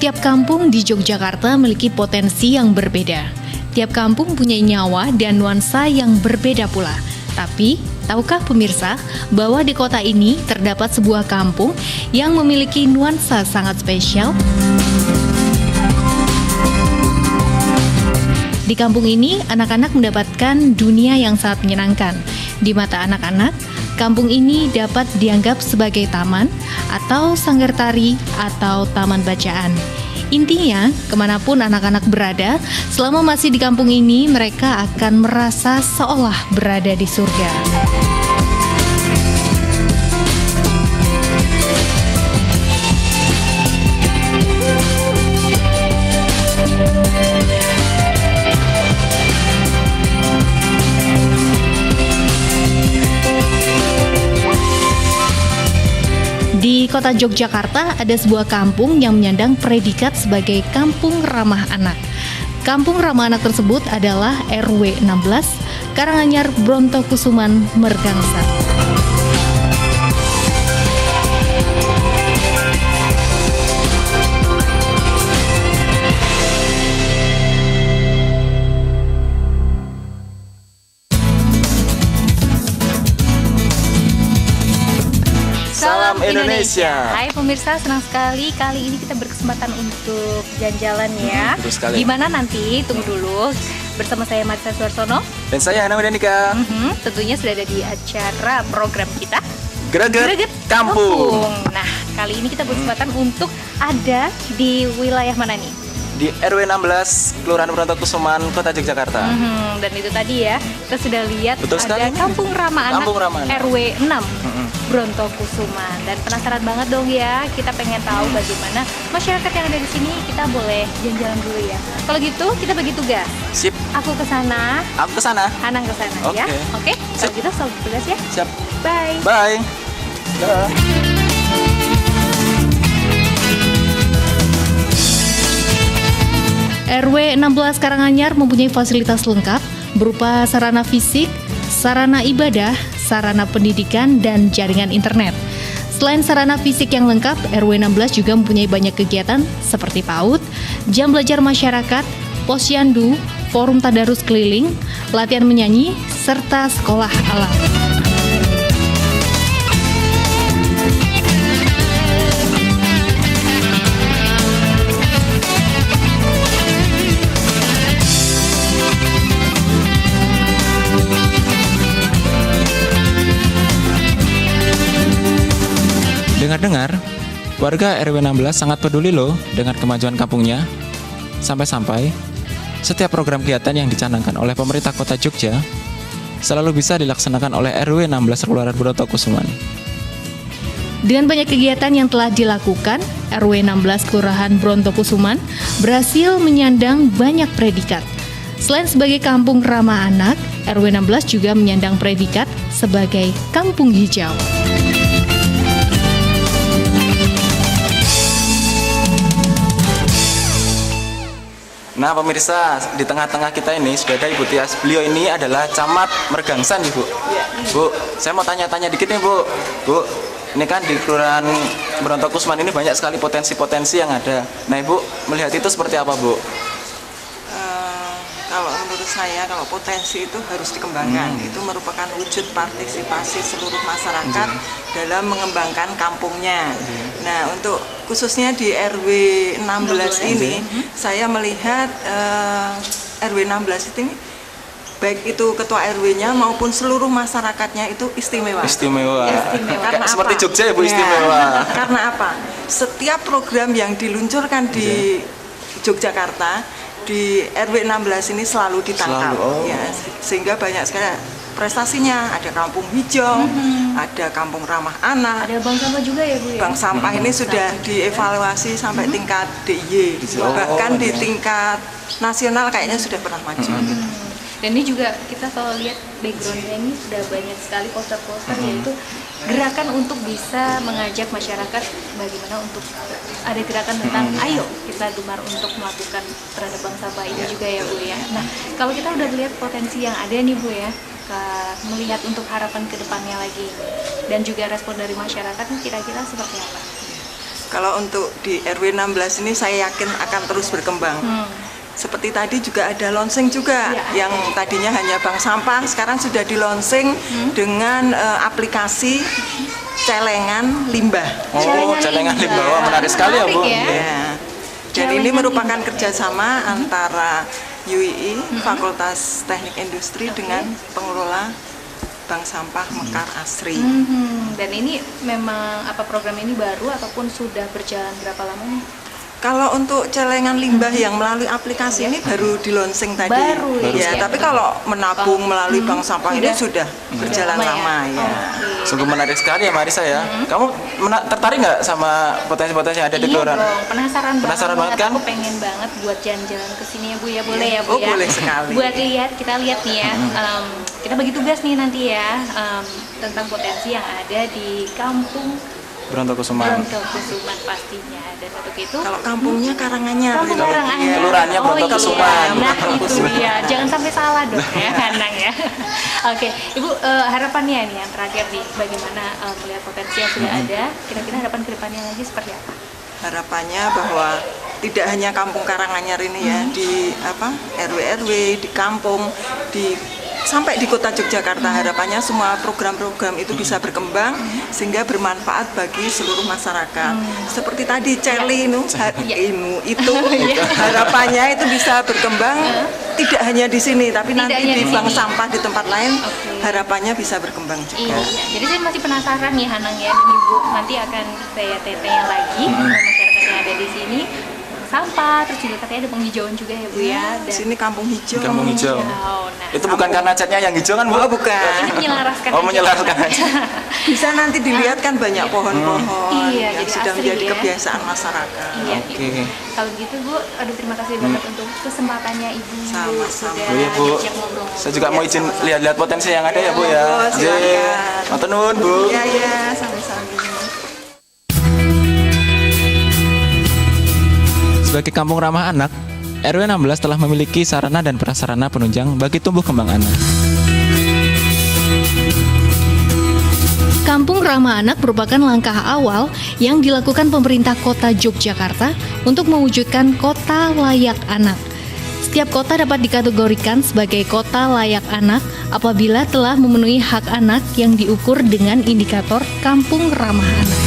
Setiap kampung di Yogyakarta memiliki potensi yang berbeda. Tiap kampung punya nyawa dan nuansa yang berbeda pula. Tapi, tahukah pemirsa bahwa di kota ini terdapat sebuah kampung yang memiliki nuansa sangat spesial? Di kampung ini, anak-anak mendapatkan dunia yang sangat menyenangkan. Di mata anak-anak, kampung ini dapat dianggap sebagai taman, atau sanggar tari, atau taman bacaan. Intinya, kemanapun anak-anak berada, selama masih di kampung ini, mereka akan merasa seolah berada di surga. Di kota Yogyakarta ada sebuah kampung yang menyandang predikat sebagai kampung ramah anak. Kampung ramah anak tersebut adalah RW 16, Karanganyar Brontokusuman, Mergangsan. Salam Indonesia. Hai pemirsa, senang sekali kali ini kita berkesempatan untuk jalan-jalan ya. Betul sekali. Gimana nanti? Tunggu dulu. Bersama saya Marisa Suarsono. Dan saya Hana Widanika. Tentunya sudah ada di acara program kita Greget Kampung. Nah, kali ini kita berkesempatan untuk ada di wilayah mana nih? Di RW 16, Kelurahan Brontokusuman, Kota Yogyakarta. Dan itu tadi ya, kita sudah lihat Betul ada sekali. Kampung Ramah Anak Kampung Ramah Anak. RW 6 Brontokusuman. Dan penasaran banget dong ya, kita pengen tahu bagaimana masyarakat yang ada di sini. Kita boleh jalan-jalan dulu ya. Kalau gitu kita bagi tugas. Sip, Aku ke sana, aku ke sana. Hanang ke sana ya. Oke. Oke. Kalau Sip. gitu selalu tugas ya. Siap. Bye. Bye. Dah. RW 16 Karanganyar mempunyai fasilitas lengkap berupa sarana fisik, sarana ibadah, sarana pendidikan, dan jaringan internet. Selain sarana fisik yang lengkap, RW 16 juga mempunyai banyak kegiatan seperti PAUD, jam belajar masyarakat, posyandu, forum tadarus keliling, latihan menyanyi, serta sekolah alam. Dengar-dengar, warga RW 16 sangat peduli loh dengan kemajuan kampungnya. Sampai-sampai, setiap program kegiatan yang dicanangkan oleh pemerintah kota Jogja selalu bisa dilaksanakan oleh RW 16 Kelurahan Brontokusuman. Dengan banyak kegiatan yang telah dilakukan, RW 16 Kelurahan Brontokusuman berhasil menyandang banyak predikat. Selain sebagai kampung ramah anak, RW 16 juga menyandang predikat sebagai kampung hijau. Nah pemirsa, di tengah-tengah kita ini sudah ada Ibu Tias. Beliau ini adalah camat Mergangsan, Ibu. Bu, saya mau tanya-tanya dikit nih Bu. Bu, ini kan di Kelurahan Brontokusuman ini banyak sekali potensi-potensi yang ada. Nah Ibu, melihat itu seperti apa Bu? Kalau menurut saya, kalau potensi itu harus dikembangkan. Itu merupakan wujud partisipasi seluruh masyarakat dalam mengembangkan kampungnya. Nah, untuk khususnya di RW 16 ini, saya melihat RW 16 ini baik itu ketua RW-nya maupun seluruh masyarakatnya itu istimewa. Istimewa. Karena Seperti apa? Jogja ya Bu, Ya, istimewa. karena apa? Setiap program yang diluncurkan di Yogyakarta, di RW 16 ini selalu ditangkap. Selalu, oh. Ya, sehingga banyak sekali prestasinya. Ada kampung hijau, ada kampung ramah anak. Ada bank sampah juga ya Bu ya? Bank sampah ini sudah dievaluasi sampai tingkat DIY, bahkan di tingkat nasional kayaknya sudah pernah maju. Dan ini juga kita kalau lihat backgroundnya ini sudah banyak sekali poster-poster, yaitu gerakan untuk bisa mengajak masyarakat bagaimana untuk ada gerakan tentang ayo kita gemar untuk melakukan terhadap bank sampah ini juga ya Bu ya. Nah kalau kita udah lihat potensi yang ada nih Bu ya, melihat untuk harapan ke depannya lagi dan juga respon dari masyarakat nih kira-kira seperti apa? Kalau untuk di RW 16 ini saya yakin akan terus berkembang. Seperti tadi juga ada launching juga yang tadinya hanya bank sampah, sekarang sudah di launching dengan aplikasi celengan limbah. Oh, celengan limbah. Wah, menarik sekali ya, Bu. Ya. Dan ini merupakan kerjasama antara UII, Fakultas Teknik Industri dengan pengelola Bank Sampah Mekar Asri. Dan ini memang program ini baru ataupun sudah berjalan berapa lama nih? Kalau untuk celengan limbah yang melalui aplikasi ini baru di launching tadi. Baru ya. Tapi kalau menabung melalui bank sampah ini sudah berjalan lama ya. Sungguh menarik sekali ya Marisa ya. Kamu tertarik nggak sama potensi-potensi yang ada di kelurahan? Dong, penasaran banget kan? Aku pengen banget buat jalan-jalan ke sini ya Bu ya, boleh ya Bu ya? Boleh sekali. Buat kita lihat nih ya. Kita bagi tugas nih nanti ya tentang potensi yang ada di kampung Brontokusuman pastinya. Dan untuk itu kalau kampungnya Karanganyar. Kampung Karanganyar. Kelurahannya Brontokusuman. Nah itu dia, jangan sampai salah dong ya Hanang ya. Oke, Ibu harapannya nih yang terakhir nih, bagaimana melihat potensi yang sudah ada, kira-kira harapan kedepannya lagi seperti apa? Harapannya bahwa tidak hanya kampung Karanganyar ini ya, di RW-RW, di kampung, sampai di kota Yogyakarta, harapannya semua program-program itu bisa berkembang sehingga bermanfaat bagi seluruh masyarakat. Seperti tadi Celi itu harapannya itu bisa berkembang tidak hanya di sini tapi nanti di bank sampah di tempat lain harapannya bisa berkembang juga. Iya. Jadi saya masih penasaran nih Hanang ya, Ibu nanti akan saya tanya lagi masyarakat yang ada di sini. Sampah, terus juga katanya ada penghijauan juga ya Bu ya. Di sini kampung hijau. Kampung hijau. Nah, itu bukan karena catnya yang hijau kan Bu? Oh bukan. Ini menyelaraskan. Menyelaraskan aja. Bisa nanti dilihat kan banyak pohon-pohon yang jadi sudah asri menjadi ya. kebiasaan masyarakat. Iya. Kalau gitu Bu, terima kasih banget untuk kesempatannya Ibu. Sama-sama. Sudah Bu. diajak ngobrol. Saya juga mau izin lihat-lihat potensi yang ada ya Bu ya. Silakan. Matur nuwun Bu. Iya, sama-sama. Sebagai kampung ramah anak, RW 16 telah memiliki sarana dan prasarana penunjang bagi tumbuh kembang anak. Kampung Ramah Anak merupakan langkah awal yang dilakukan pemerintah Kota Yogyakarta untuk mewujudkan kota layak anak. Setiap kota dapat dikategorikan sebagai kota layak anak apabila telah memenuhi hak anak yang diukur dengan indikator Kampung Ramah Anak.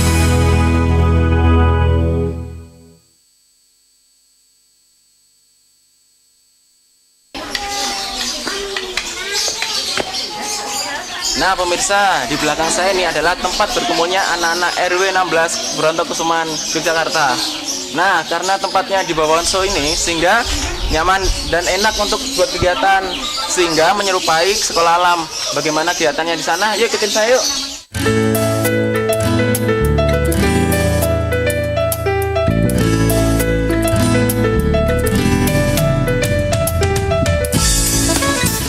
Nah pemirsa, di belakang saya ini adalah tempat berkumpulnya anak-anak RW 16 Brontokusuman, Yogyakarta. Nah, karena tempatnya di bawah Wonso ini, sehingga nyaman dan enak untuk buat kegiatan, sehingga menyerupai sekolah alam. Bagaimana kegiatannya di sana? Yuk ikutin saya yuk.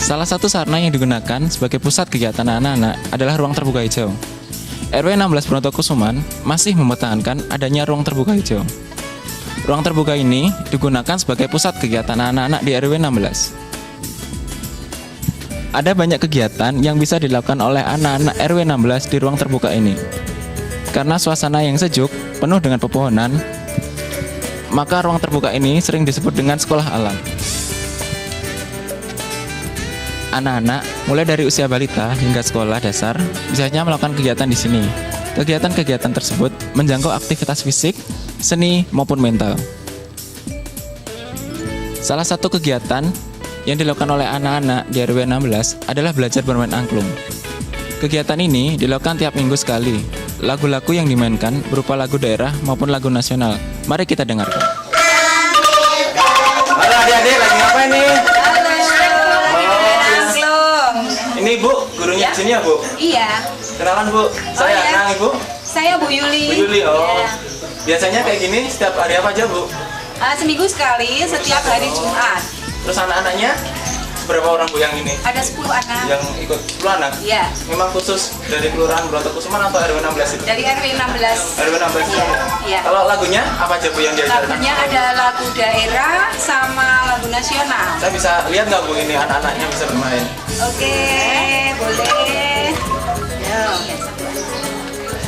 Salah satu sarana yang digunakan sebagai pusat kegiatan anak-anak adalah ruang terbuka hijau. RW 16 Brontokusuman masih mempertahankan adanya ruang terbuka hijau. Ruang terbuka ini digunakan sebagai pusat kegiatan anak-anak di RW 16. Ada banyak kegiatan yang bisa dilakukan oleh anak-anak RW 16 di ruang terbuka ini. Karena suasana yang sejuk, penuh dengan pepohonan, maka ruang terbuka ini sering disebut dengan sekolah alam. Anak-anak mulai dari usia balita hingga sekolah dasar biasanya melakukan kegiatan di sini. Kegiatan-kegiatan tersebut menjangkau aktivitas fisik, seni maupun mental. Salah satu kegiatan yang dilakukan oleh anak-anak di RW 16 adalah belajar bermain angklung. Kegiatan ini dilakukan tiap minggu sekali. Lagu-lagu yang dimainkan berupa lagu daerah maupun lagu nasional. Mari kita dengarkan. Halo adik-adik, lagi ngapain nih? Ini Bu, gurunya di sini ya Bu? Iya. Kenalan Bu, saya Anang Ibu. Saya Bu Yuli. Bu Yuli, oh. Ya. Biasanya kayak gini setiap hari apa aja Bu? Seminggu sekali, setiap hari Jumat. Terus anak-anaknya berapa orang Bu yang ini? Ada 10 anak. Yang ikut 10 anak? Iya. Memang khusus dari Kelurahan Brontokusuman atau RW 16 itu? Dari RW 16. RW 16 itu? Iya. Kalau lagunya apa aja Bu yang diajarkan? Lagunya ada lagu daerah sama lagu nasional. Saya bisa lihat nggak Bu ini anak-anaknya bisa bermain? Oke, boleh. Yo.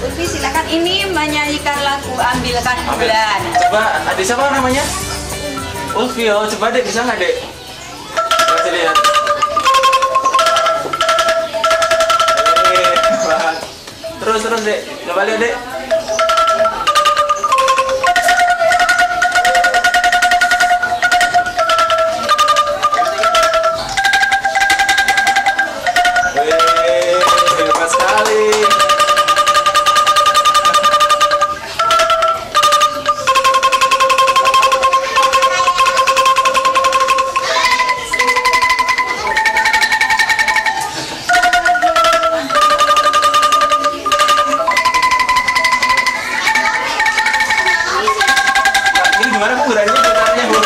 Ulfi silakan ini menyanyikan lagu Ambilkan Bulan. Coba, adik siapa namanya? Ulfio, coba dek bisa nggak dek? Coba lihat. Terus dek, coba lihat dek. Hebat sekali. Ini gimana Bu gerakannya Bu?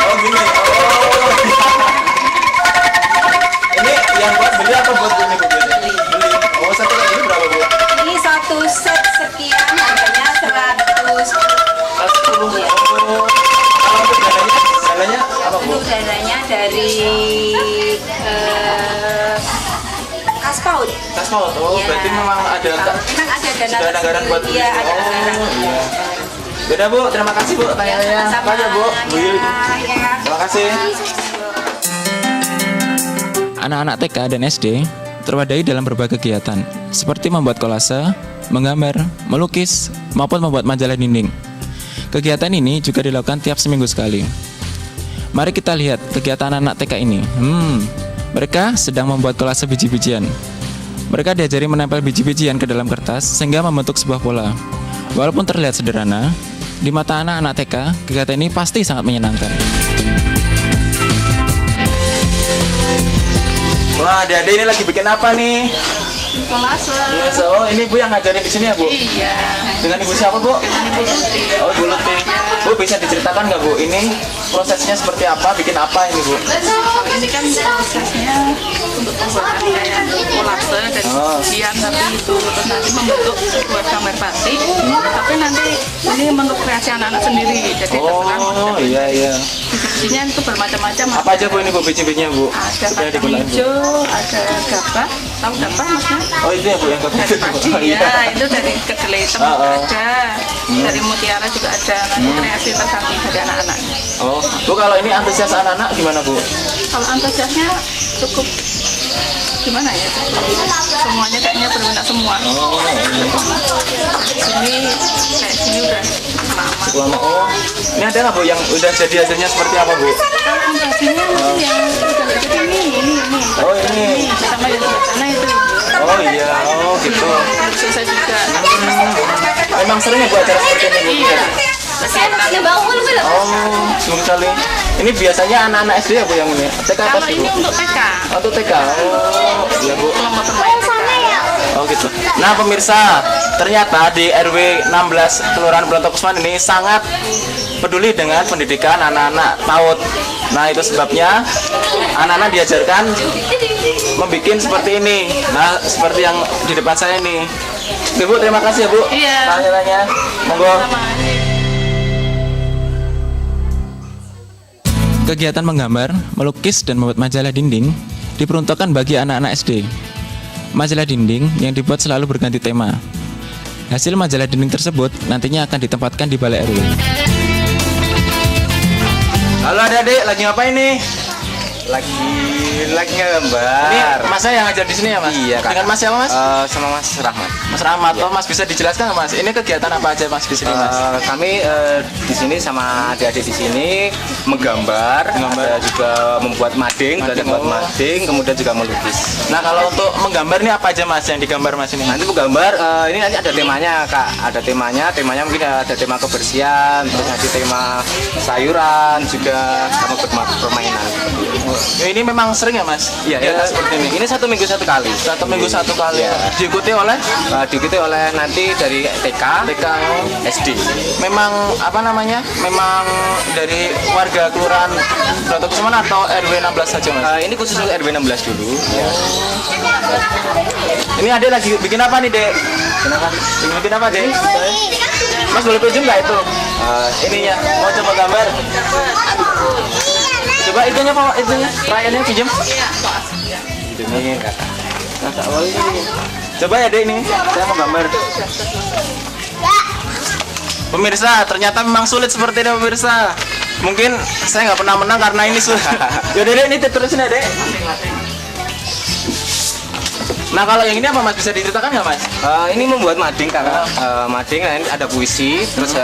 Oh gini. Oh. Ini yang buat beli apa buat ini Bu? Beli. Oh satu kayak gini berapa Bu? Ini satu set sekian, harganya 100. 40. Oh. Kalau untuk dananya apa Bu? Untuk dananya dari Kaspaut. Kaspaut. Oh Ya. berarti memang ada Memang ada dana sudah ada anggaran buat Iya, ada Oh anggaran. iya. Beda Bu, terima kasih Bu tanya-tanya. Sama-sama. Apa ya Bu? Bu Yul. Ya. Terima kasih. Anak-anak TK dan SD terwadai dalam berbagai kegiatan, seperti membuat kolase, menggambar, melukis, maupun membuat majalah dinding. Kegiatan ini juga dilakukan tiap seminggu sekali. Mari kita lihat kegiatan anak-anak TK ini. Mereka sedang membuat kolase biji-bijian. Mereka diajari menempel biji-bijian ke dalam kertas sehingga membentuk sebuah pola. Walaupun terlihat sederhana, di mata anak-anak TK, kegiatan ini pasti sangat menyenangkan. Wah, adik-adik ini lagi bikin apa nih? Kolase. Oh, ini Bu yang ngajarin di sini ya, Bu? Iya. Dengan Ibu siapa, Bu? Ibu Tuti. Oh, Bu Luti. Bu, bisa diceritakan nggak, Bu? Ini prosesnya seperti apa? Bikin apa ini, Bu? Ini kan prosesnya untuk pembuatan kayak kolase dan ujian tapi itu terus nanti membentuk sebuah gambar batik. Tapi nanti ini bentuk kreasi anak-anak sendiri. Jadi terserah Oh, iya, iya. biji-bijinya itu bermacam-macam. Apa aja, Bu, ini, Bu, biji-bijinya, Bu? Ada Sudah kacang digunakan, Bu. hijau, ada gabah. Tahu gabah maksudnya? Oh, itu ya, Bu, yang Dari kebetulan. padi ya, itu dari kedelai hitam ada, dari mutiara juga ada. Nanti kreasi tergantung dari anak-anak. Oh, Bu, kalau ini antusias anak-anak gimana, Bu? Kalau antusiasnya cukup gimana ya? Semuanya kayaknya berminat semua. Sini kayak sini udah lama. Lama. Oh, ini ada nggak, Bu, yang udah jadi hasilnya seperti apa, Bu? Kalau antusiasnya yang udah jadi ini. Oh, ini. Sama yang di sana itu. Oh, iya. Oh, gitu. Belum selesai juga. Memang sering ya, Bu, acara seperti ini, Bu? Iya. Kegiatan. Oh, seminggu kali. Ini biasanya anak-anak SD ya, Bu, yang ini? TK apa Kalau sih, ini Bu? untuk TK. Oh, untuk TK. Oh, iya, Bu. Kelompok bermain TK. Oh, gitu. Nah, pemirsa, ternyata di RW 16 Kelurahan Bronto Kusman ini sangat peduli dengan pendidikan anak-anak PAUD. Nah, itu sebabnya anak-anak diajarkan membuat seperti ini. Nah, seperti yang di depan saya ini. Oke, Bu, terima kasih ya, Bu. Iya. Tanya-tanya. Monggo. Kegiatan menggambar, melukis, dan membuat majalah dinding diperuntukkan bagi anak-anak SD. Majalah dinding yang dibuat selalu berganti tema. Hasil majalah dinding tersebut nantinya akan ditempatkan di balai RW. Halo adik-adik, lagi ngapain nih? Lagi gambar. Ini Mas saya yang ngajar di sini ya, Mas? Iya, Kak. Dengan Mas siapa, Mas? Sama Mas Rahmat. Mas Rahmat. Oh, Mas bisa dijelaskan nggak, Mas? Ini kegiatan apa aja, Mas, di sini, Mas? Kami di sini sama adik-adik di sini menggambar, ada juga membuat mading, kemudian juga melukis. Nah, kalau untuk menggambar ini apa aja, Mas, yang digambar, Mas, ini? Nanti menggambar ini nanti ada temanya, Kak. Ada temanya mungkin ada tema kebersihan, terus nanti tema sayuran juga sama permainan. Ini memang sering ya, Mas? Iya, Kegiatan seperti ini. ini 1 minggu 1 kali. 1 minggu 1 kali. Iya. Diikuti oleh Diikuti oleh nanti dari TK, TK. SD. Memang apa namanya? Memang dari warga Kelurahan Bronto Kusman atau RW 16 saja, Mas? Ini khusus untuk RW 16 dulu. Ya. Ini Adek lagi bikin apa nih, Dek? Kenapa? Bikin apa, Dek? Mas boleh pinjam nggak itu? Ininya, mau coba gambar? Coba itunya, Pak, itunya. Rayanya pinjam? Ini Kak. Kakak Wali. Coba ya dek ini, saya mau gambar. Pemirsa, ternyata memang sulit seperti ini pemirsa. Mungkin saya nggak pernah menang karena ini sulit. Yaudah dek, ini terusin ya dek. Nah kalau yang ini apa mas, bisa diceritakan nggak mas? Ini membuat mading kakak. Mading, nah, ini ada puisi, terus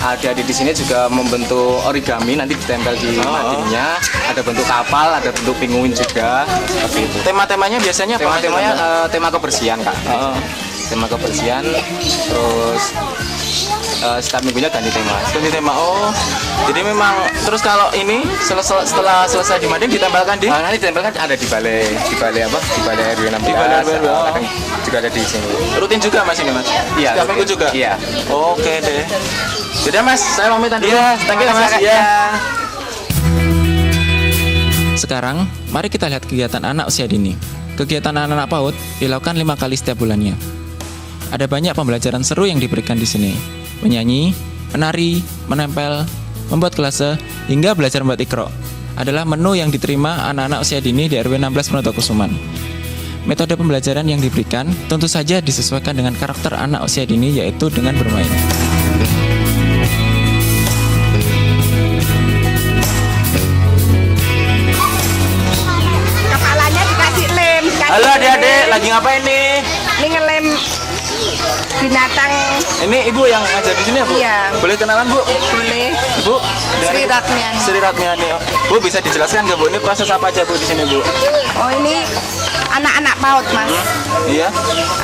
ada di sini juga membentuk origami, nanti ditempel di madingnya. Ada bentuk kapal, ada bentuk penguin juga. Seperti itu. Tema-temanya biasanya apa? Tema-temanya tema kebersihan kak. Tema kebersihan, terus setiap minggunya ganti tema. Ganti tema. Oh, jadi memang terus kalau ini setelah selesai di mading ditempelkan di? Nanti ditempelkan ada di balai apa? Di balai RW 16. Di balai RW. Kadang juga ada di sini. Rutin juga mas ini mas? Iya. Setiap minggu juga? Iya. Oke deh. Jadi mas, saya pamit dulu. Iya, thank you mas. Iya. Sekarang, mari kita lihat kegiatan anak usia dini. Kegiatan anak-anak PAUD dilakukan 5 kali setiap bulannya. Ada banyak pembelajaran seru yang diberikan di sini. Menyanyi, menari, menempel, membuat kelase, hingga belajar membuat ikro adalah menu yang diterima anak-anak usia dini di RW 16 Penotokusuman. Metode pembelajaran yang diberikan tentu saja disesuaikan dengan karakter anak usia dini, yaitu dengan bermain. Kepalanya dikasih lem. Halo adik-adik, lagi ngapain nih? Ini ngelem binatang. Ini ibu yang ngajar di sini ya bu? Iya. Boleh kenalan bu? Boleh. Bu? Sri Ratmiani. Sri Ratmiani. Bu bisa dijelaskan nggak bu? Ini proses apa aja bu di sini bu? Oh ini anak-anak PAUD mas. Iya.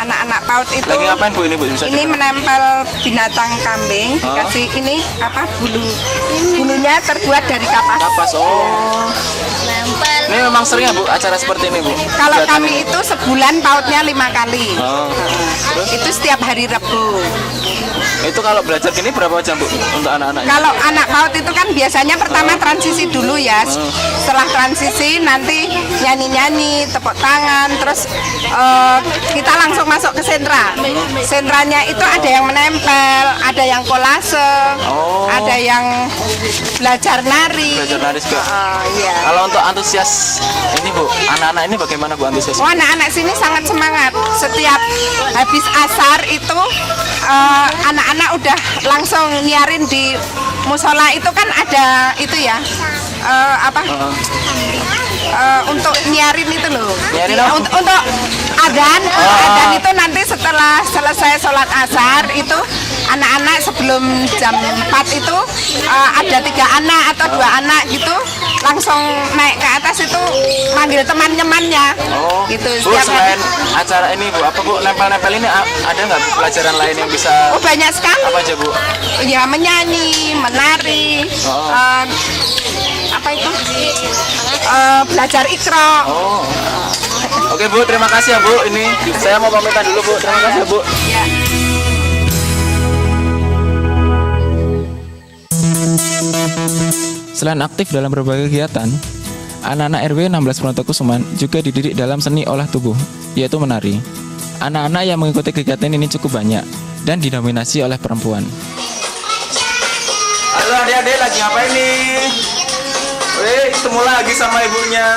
Anak-anak PAUD itu. Lagi ngapain bu ini bu? Bisa Ini dikenal? menempel binatang kambing. Dikasih ini apa bulu. Bulunya terbuat dari kapas. Kapas. Oh. Ini memang sering ya bu acara seperti ini bu? Kalau Kegiatan kami ini? itu sebulan PAUD-nya 5 kali. Oh. Terus? Itu setiap hari Rabu. Itu kalau belajar gini berapa jam bu untuk anak-anaknya? Kalau anak PAUD itu kan biasanya pertama transisi dulu ya. Setelah transisi nanti nyanyi-nyanyi, tepuk tangan, terus kita langsung masuk ke sentra. Sentranya itu ada yang menempel, ada yang kolase, ada yang belajar nari. Belajar nari juga. Iya. Kalau untuk antusias ini bu, anak-anak ini bagaimana bu antusias? Oh, anak-anak sini sangat semangat. Setiap habis asar itu anak-anak udah langsung nyiarin di musola itu kan ada itu ya untuk nyiarin itu loh. Nyiarin Iya, apa? untuk adzan, adzan itu nanti setelah selesai sholat asar itu anak-anak sebelum jam 4 itu ada 3 anak atau 2 anak gitu langsung naik ke atas itu manggil teman-temannya. Oh, Gitu. bu Setiap hari. selain acara ini bu, apa bu nempel-nempel ini ada nggak pelajaran lain yang bisa Oh banyak sekali. apa aja bu? Ya menyanyi, menari, apa itu? Belajar ikro. Oh. Oke bu, terima kasih ya bu. Ini saya mau pamitan dulu bu. Terima kasih ya bu. Selain aktif dalam berbagai kegiatan, anak-anak RW 16 Penotokusuman juga dididik dalam seni olah tubuh, yaitu menari. Anak-anak yang mengikuti kegiatan ini cukup banyak dan didominasi oleh perempuan. Halo adik-adik, lagi ngapain nih? Wih, ketemu lagi sama ibunya.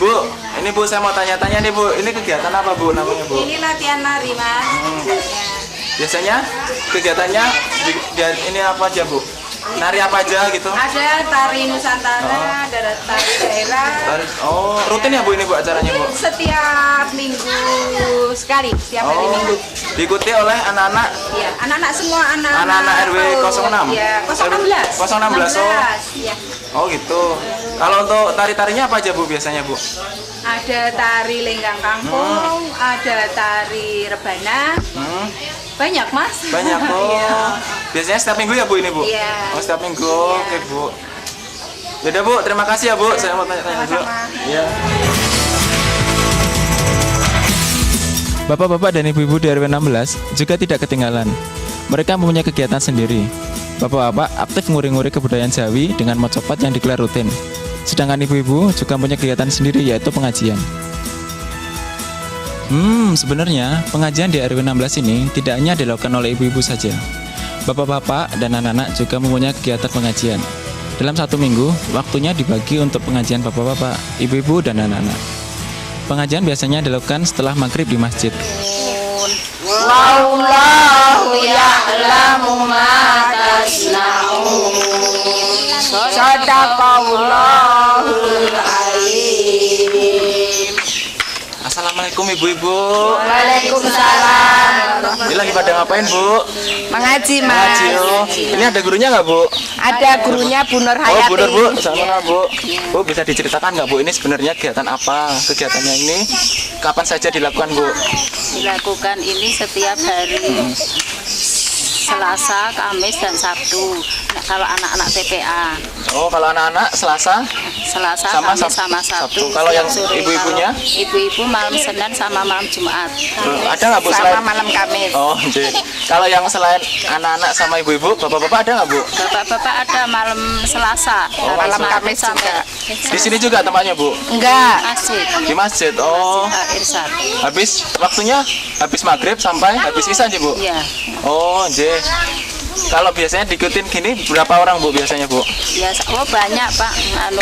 Bu, ini bu saya mau tanya-tanya nih bu. Ini kegiatan apa bu namanya bu? Ini latihan nari mas. Biasanya kegiatannya ini apa aja bu? Nari apa aja gitu? Ada tari Nusantara, ada tari daerah. Oh, rutin ya bu ini bu acaranya bu? Setiap minggu sekali, setiap hari minggu. Diikuti oleh anak-anak Iya, anak-anak semua Anak-anak RW 06? Iya, 016. 016, oh. Iya. Oh gitu. Kalau untuk tari-tarinya apa aja bu biasanya bu? Ada tari lenggang kangkung, ada tari rebana. Banyak mas. Banyak kok. Iya. Biasanya setiap minggu ya bu ini bu? Iya. Oh setiap minggu. Iya. Oke bu. Yaudah bu, terima kasih ya bu. Saya mau tanya-tanya dulu. Iya. Bapak-bapak dan ibu-ibu di RW 16 juga tidak ketinggalan. Mereka mempunyai kegiatan sendiri. Bapak-bapak aktif nguri-nguri kebudayaan Jawi dengan mocopat yang digelar rutin. Sedangkan ibu-ibu juga punya kegiatan sendiri, yaitu pengajian. Sebenarnya pengajian di RW 16 ini tidak hanya dilakukan oleh ibu-ibu saja. Bapak-bapak dan anak-anak juga mempunyai kegiatan pengajian. Dalam 1 minggu, waktunya dibagi untuk pengajian bapak-bapak, ibu-ibu, dan anak-anak. Pengajian biasanya dilakukan setelah maghrib di masjid. Wallahu ya'lamu ma tasna'un. Shadaqallahul alim. Assalamualaikum ibu-ibu. Waalaikumsalam. Ini lagi pada ngapain bu? Mengaji, Ngaji Mas. oh. Ini ada gurunya nggak bu? Ada gurunya Bu Nur Oh Hayati. bener bu, sama bu. Bu bisa diceritakan nggak bu? Ini sebenarnya kegiatan apa? Kegiatannya ini kapan saja dilakukan bu? Dilakukan ini setiap hari Selasa, Kamis, dan Sabtu. Nah, kalau anak-anak TPA Oh kalau anak-anak Selasa Selasa, Kamis, sama Sabtu. Sabtu. Kalau yang Siang sore. ibu-ibunya? Kalau ibu-ibu malam Senin sama malam Jumat. Ada nggak bu Sama selain? malam Kamis. Oh jadi kalau yang selain anak-anak sama ibu-ibu, bapak-bapak ada nggak bu? Bapak-bapak ada malam Selasa, malam Jumat Kamis sampai Di sini juga tempatnya bu? Enggak. Masjid. Di masjid. Oh Irsad. habis waktunya habis maghrib sampai habis isya sih bu? Iya. Oh jadi kalau biasanya diikutin gini berapa orang bu biasanya bu? Ya, oh banyak Pak. Anu